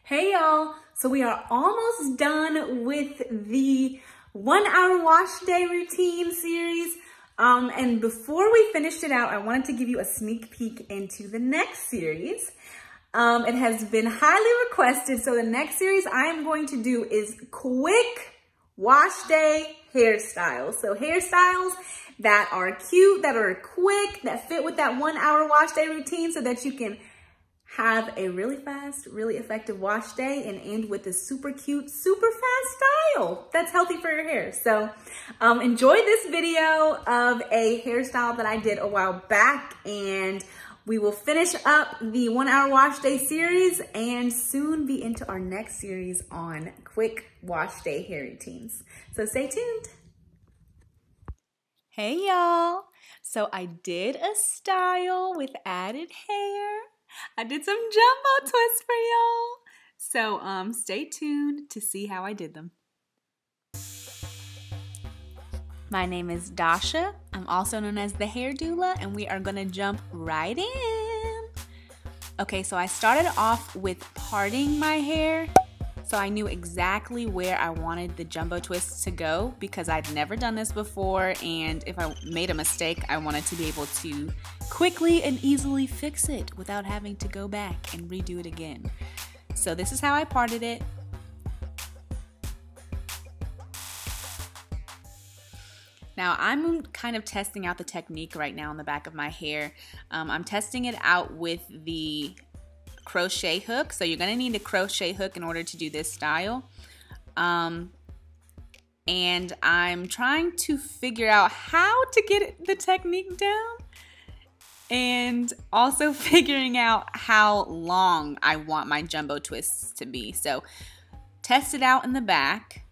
Hey y'all, so we are almost done with the 1 hour wash day routine series. And before we finished it out, I wanted to give you a sneak peek into the next series. It has been highly requested, so the next series I am going to do is quick wash day hairstyles. So hairstyles that are cute, that are quick, that fit with that 1 hour wash day routine so that you can have a really fast, really effective wash day and end with a super cute, super fast style that's healthy for your hair. So enjoy this video of a hairstyle that I did a while back, and we will finish up the 1 hour wash day series and soon be into our next series on quick wash day hair routines. So stay tuned. Hey y'all. So I did a style with added hair. I did some jumbo twists for y'all. So stay tuned to see how I did them. My name is Dasha. I'm also known as the hair doula, and we are gonna jump right in. Okay, so I started off with parting my hair. So I knew exactly where I wanted the jumbo twists to go because I'd never done this before, and if I made a mistake, I wanted to be able to quickly and easily fix it without having to go back and redo it again. So this is how I parted it. Now I'm kind of testing out the technique right now on the back of my hair. I'm testing it out with the crochet hook. So you're going to need a crochet hook in order to do this style. And I'm trying to figure out how to get the technique down, and also figuring out how long I want my jumbo twists to be. So test it out in the back.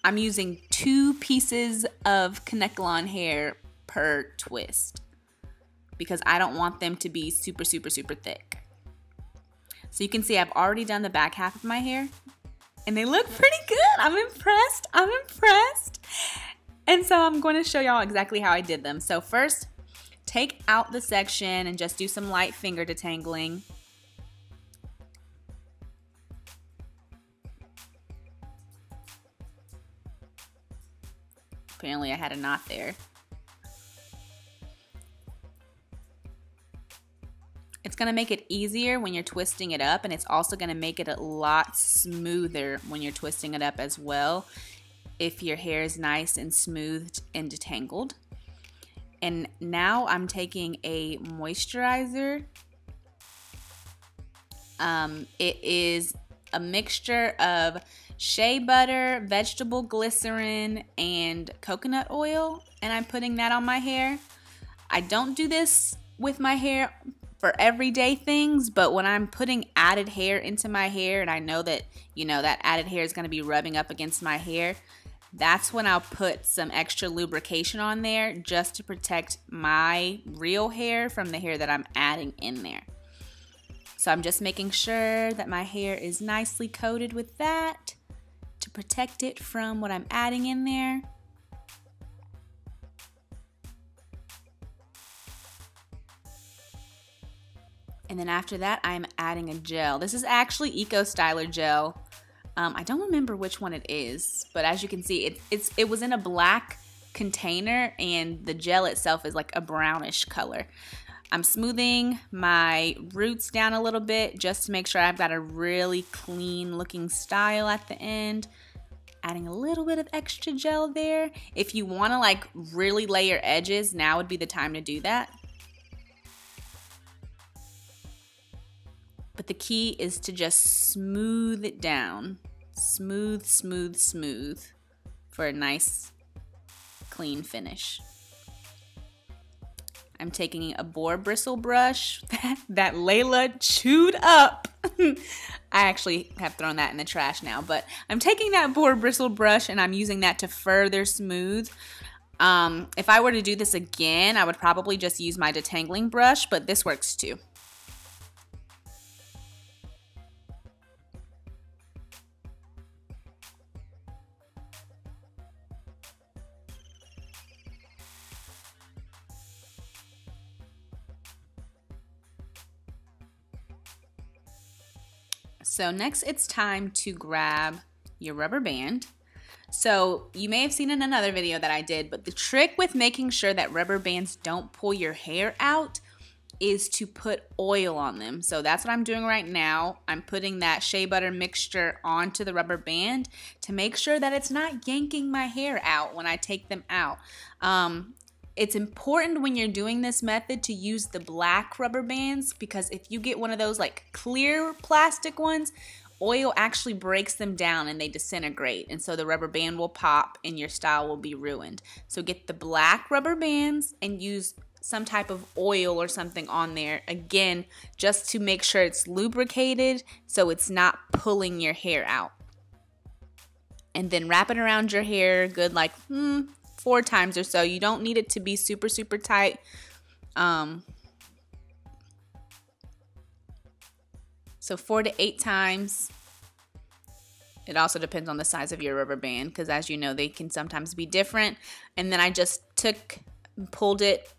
I'm using 2 pieces of Kanekalon hair per twist because I don't want them to be super, super, super thick. So you can see I've already done the back half of my hair and they look pretty good. I'm impressed. And so I'm going to show y'all exactly how I did them. So first, take out the section and just do some light finger detangling. Apparently I had a knot there. It's going to make it easier when you're twisting it up, and it's also going to make it a lot smoother when you're twisting it up as well, if your hair is nice and smoothed and detangled. And now I'm taking a moisturizer. It is a mixture of shea butter, vegetable glycerin, and coconut oil, and I'm putting that on my hair. I don't do this with my hair for everyday things, but when I'm putting added hair into my hair and I know that, that added hair is going to be rubbing up against my hair, that's when I'll put some extra lubrication on there just to protect my real hair from the hair that I'm adding in there. So I'm just making sure that my hair is nicely coated with that to protect it from what I'm adding in there. And then after that, I'm adding a gel. This is actually Eco Styler gel. I don't remember which one it is, but as you can see, it was in a black container, and the gel itself is like a brownish color. I'm smoothing my roots down a little bit just to make sure I've got a really clean looking style at the end. Adding a little bit of extra gel there. If you want to like really lay your edges, now would be the time to do that. But the key is to just smooth it down. Smooth, smooth, smooth for a nice, clean finish. I'm taking a boar bristle brush that Layla chewed up. I actually have thrown that in the trash now, but I'm taking that boar bristle brush and I'm using that to further smooth. If I were to do this again, I would probably just use my detangling brush, but this works too. So next it's time to grab your rubber band. So you may have seen in another video that I did, but the trick with making sure that rubber bands don't pull your hair out is to put oil on them. So that's what I'm doing right now. I'm putting that shea butter mixture onto the rubber band to make sure that it's not yanking my hair out when I take them out. It's important when you're doing this method to use the black rubber bands, because if you get one of those like clear plastic ones, oil actually breaks them down and they disintegrate, and so the rubber band will pop and your style will be ruined. So get the black rubber bands and use some type of oil or something on there, again, just to make sure it's lubricated so it's not pulling your hair out. And then wrap it around your hair good, like 4 times or so. You don't need it to be super, super tight. So 4 to 8 times. It also depends on the size of your rubber band, because as you know, they can sometimes be different. And then I just pulled it,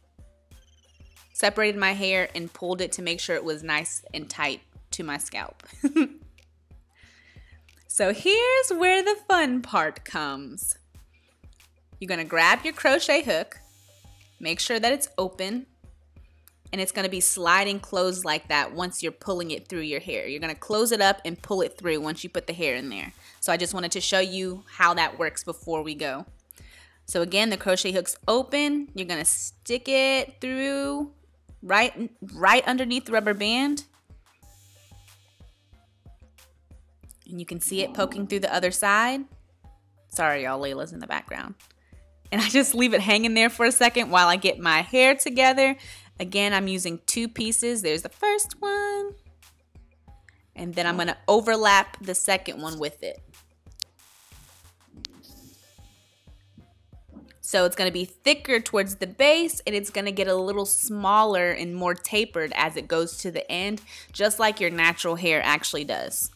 separated my hair and pulled it to make sure it was nice and tight to my scalp. So here's where the fun part comes. You're gonna grab your crochet hook, make sure that it's open, and it's gonna be sliding closed like that once you're pulling it through your hair. You're gonna close it up and pull it through once you put the hair in there. So I just wanted to show you how that works before we go. So again, the crochet hook's open. You're gonna stick it through right underneath the rubber band. And you can see it poking through the other side. Sorry, y'all, Layla's in the background. And I just leave it hanging there for a second while I get my hair together. Again, I'm using 2 pieces. There's the first one. And then I'm going to overlap the second one with it. So it's going to be thicker towards the base, and it's going to get a little smaller and more tapered as it goes to the end, just like your natural hair actually does.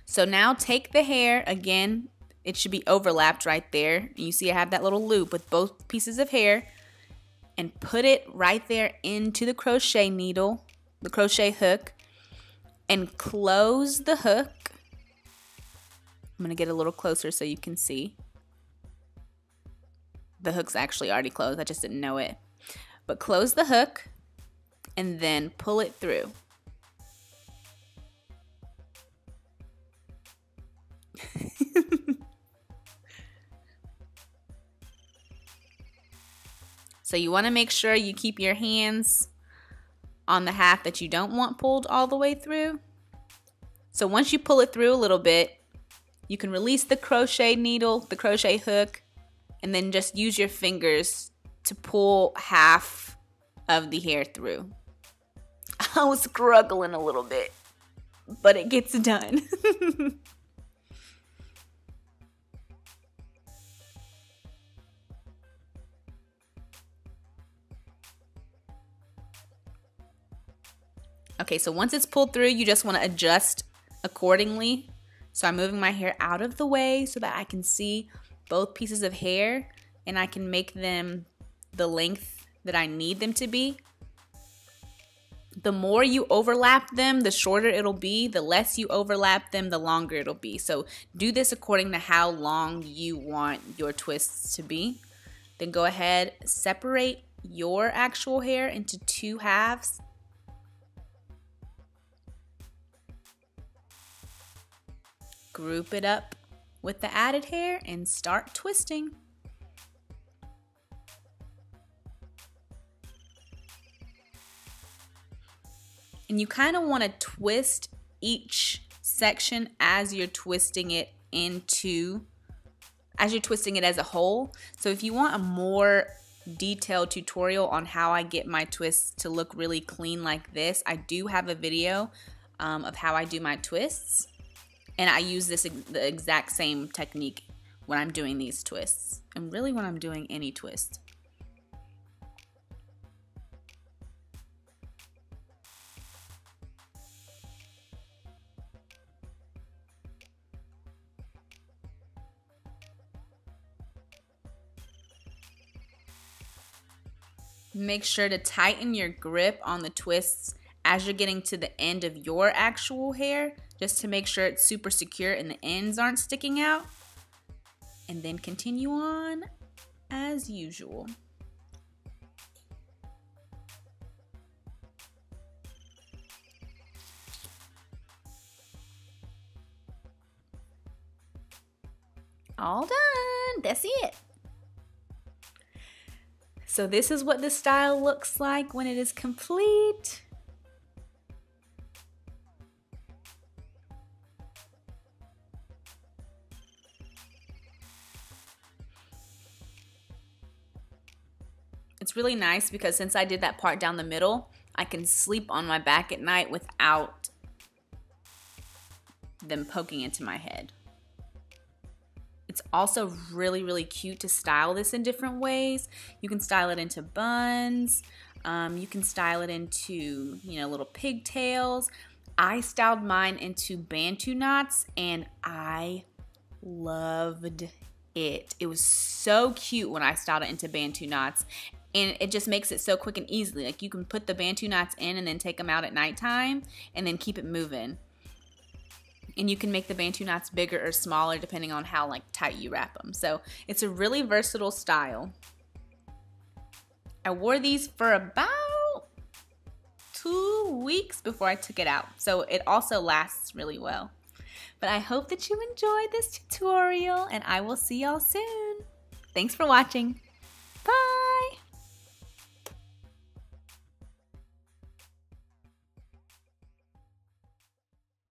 So now take the hair, again, it should be overlapped right there. You see I have that little loop with both pieces of hair, and put it right there into the crochet needle, the crochet hook, and close the hook. I'm gonna get a little closer so you can see. The hook's actually already closed, I just didn't know it. But close the hook and then pull it through. So you want to make sure you keep your hands on the half that you don't want pulled all the way through. So once you pull it through a little bit, you can release the crochet needle, the crochet hook, and then just use your fingers to pull half of the hair through. I was struggling a little bit, but it gets done. Okay, so once it's pulled through, you just want to adjust accordingly. So I'm moving my hair out of the way so that I can see both pieces of hair and I can make them the length that I need them to be. The more you overlap them, the shorter it'll be. The less you overlap them, the longer it'll be. So do this according to how long you want your twists to be. Then go ahead, separate your actual hair into 2 halves. Group it up with the added hair and start twisting. And you kind of want to twist each section as you're twisting it as a whole. So if you want a more detailed tutorial on how I get my twists to look really clean like this, I do have a video of how I do my twists. And I use the exact same technique when I'm doing these twists, and really when I'm doing any twist. Make sure to tighten your grip on the twists as you're getting to the end of your actual hair, just to make sure it's super secure and the ends aren't sticking out. And then continue on as usual. All done. That's it. So this is what the style looks like when it is complete. It's really nice because since I did that part down the middle, I can sleep on my back at night without them poking into my head. It's also really, really cute to style this in different ways. You can style it into buns. You can style it into, little pigtails. I styled mine into Bantu knots and I loved it. It was so cute when I styled it into Bantu knots. And it just makes it so quick and easily. Like you can put the Bantu knots in and then take them out at nighttime and then keep it moving. And you can make the Bantu knots bigger or smaller depending on how tight you wrap them. So it's a really versatile style. I wore these for about 2 weeks before I took it out. So it also lasts really well. But I hope that you enjoyed this tutorial and I will see y'all soon. Thanks for watching.